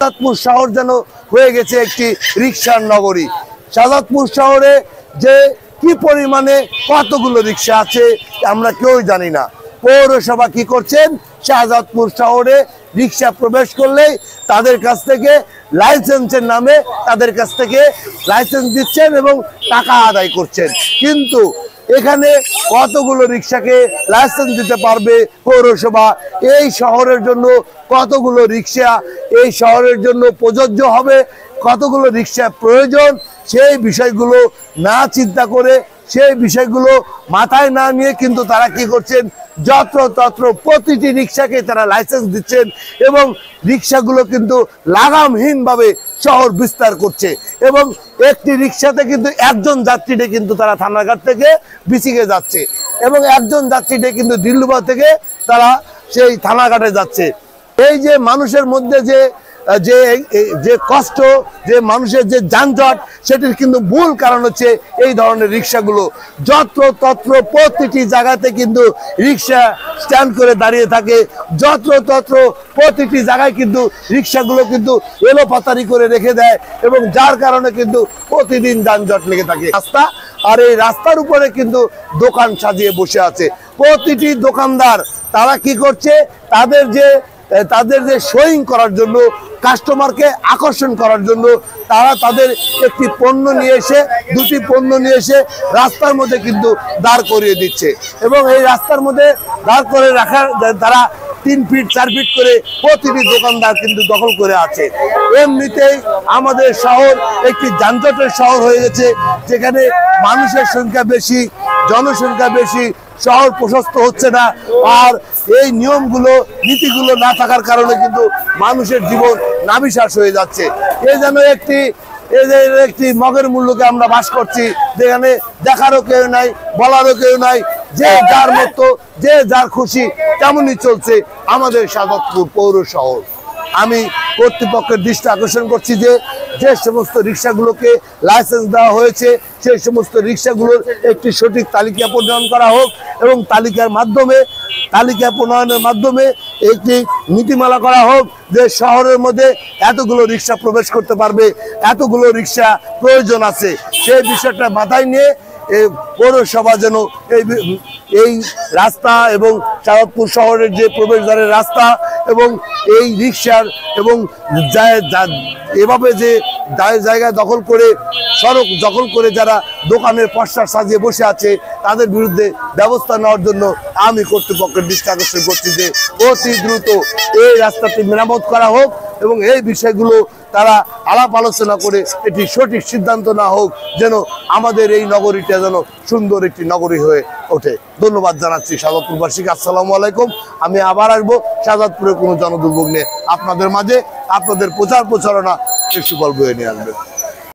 শাহজাদপুর শহর যেন হয়ে গেছে একটি রিকশার নগরী। শাহজাদপুর শহরে যে কি পরিমাণে কতগুলো রিকশা আছে আমরা কেউই জানি না। পৌরসভা কি করছেন, শাহজাদপুর শহরে রিকশা প্রবেশ করলেই তাদের কাছ থেকে লাইসেন্সের নামে তাদের কাছ থেকে লাইসেন্স দিচ্ছেন এবং টাকা আদায় করছেন। কিন্তু এখানে কতগুলো রিকশাকে লাইসেন্স দিতে পারবে পৌরসভা? এই শহরের জন্য কতগুলো রিকশা এই শহরের জন্য প্রযোজ্য হবে, কতগুলো রিকশা প্রয়োজন, সেই বিষয়গুলো না চিন্তা করে, সেই বিষয়গুলো মাথায় না নিয়ে কিন্তু তারা কি করছেন, যত্রতত্র প্রতিটি রিকশাকে তারা লাইসেন্স দিচ্ছেন এবং রিকশাগুলো কিন্তু লাগামহীনভাবে শহর বিস্তার করছে। এবং একটি রিকশাতে কিন্তু একজন যাত্রীতে কিন্তু তারা থানাঘাট থেকে বিচিকে যাচ্ছে এবং একজন যাত্রীতে কিন্তু দিল্লুবা থেকে তারা সেই থানাঘাটে যাচ্ছে। এই যে মানুষের মধ্যে যে কষ্ট, যে মানুষের যে যানজট, সেটির কিন্তু মূল কারণ হচ্ছে এই ধরনের রিকশাগুলো। যত্রতত্র প্রতিটি জায়গাতে কিন্তু রিকশা স্ট্যান্ড করে দাঁড়িয়ে থাকে, যত্রতত্র প্রতিটি জায়গায় কিন্তু রিকশাগুলো কিন্তু এলোপাতারি করে রেখে দেয় এবং যার কারণে কিন্তু প্রতিদিন যানজট লেগে থাকে রাস্তা। আর এই রাস্তার উপরে কিন্তু দোকান সাজিয়ে বসে আছে প্রতিটি দোকানদার। তারা কি করছে, তাদের যে শোয়িং করার জন্য, কাস্টমারকে আকর্ষণ করার জন্য তারা তাদের একটি পণ্য নিয়ে এসে, দুটি পণ্য নিয়ে এসে রাস্তার মধ্যে কিন্তু দাঁড় করিয়ে দিচ্ছে এবং এই রাস্তার মধ্যে দাঁড় করে রাখার তারা 3 ফিট 4 ফিট করে প্রতিটি দোকানদার কিন্তু দখল করে আছে। এমনিতেই আমাদের শহর একটি যানজটের শহর হয়ে গেছে, যেখানে মানুষের সংখ্যা বেশি, জনসংখ্যা বেশি, শহর প্রশস্ত হচ্ছে না। আর এই নিয়মগুলো, নীতিগুলো না থাকার কারণে কিন্তু মানুষের জীবন নাভিশ্বাস হয়ে যাচ্ছে। এই যেন একটি মগের মূল্যকে আমরা বাস করছি, যেখানে দেখারও কেউ নাই, বলারও কেউ নাই, যে যার মতো, যে যার খুশি তেমনই চলছে আমাদের শাহজাদপুর পৌর শহর। আমি কর্তৃপক্ষের দৃষ্টি আকর্ষণ করছি যে সমস্ত রিক্সাগুলোকে লাইসেন্স দেওয়া হয়েছে সেই সমস্ত রিক্সাগুলোর একটি সঠিক তালিকা প্রণয়ন করা হোক এবং তালিকা প্রণয়নের মাধ্যমে একটি নীতিমালা করা হোক যে শহরের মধ্যে এতগুলো রিক্সা প্রবেশ করতে পারবে, এতগুলো রিক্সা প্রয়োজন আছে। সেই বিষয়টা মাথায় নিয়ে পৌরসভা যেন এই রাস্তা এবং শাহজাদপুর শহরের যে প্রবেশদ্বারের রাস্তা এবং এই রিক্সার এবং এভাবে যে জায়গা দখল করে, সড়ক দখল করে যারা দোকানের পসরা সাজিয়ে বসে আছে তাদের বিরুদ্ধে ব্যবস্থা নেওয়ার জন্য আমি কর্তৃপক্ষের দৃষ্টি আকর্ষণ করছি যে অতি দ্রুত এই রাস্তাটি মেরামত করা হোক এবং এই বিষয়গুলো তারা আলাপ আলোচনা করে এটি সঠিক সিদ্ধান্ত না হোক, যেন আমাদের এই নগরীটা যেন সুন্দর একটি নগরী হয়ে ওঠে। ধন্যবাদ জানাচ্ছি শাহজাদপুরবাসীকে। আসসালামু আলাইকুম। আমি আবার আসবো শাহজাদপুরে কোনো জনদুর্ভোগ নিয়ে আপনাদের মাঝে, আপনাদের প্রচারণা সুফল বয়ে নিয়ে আসবে।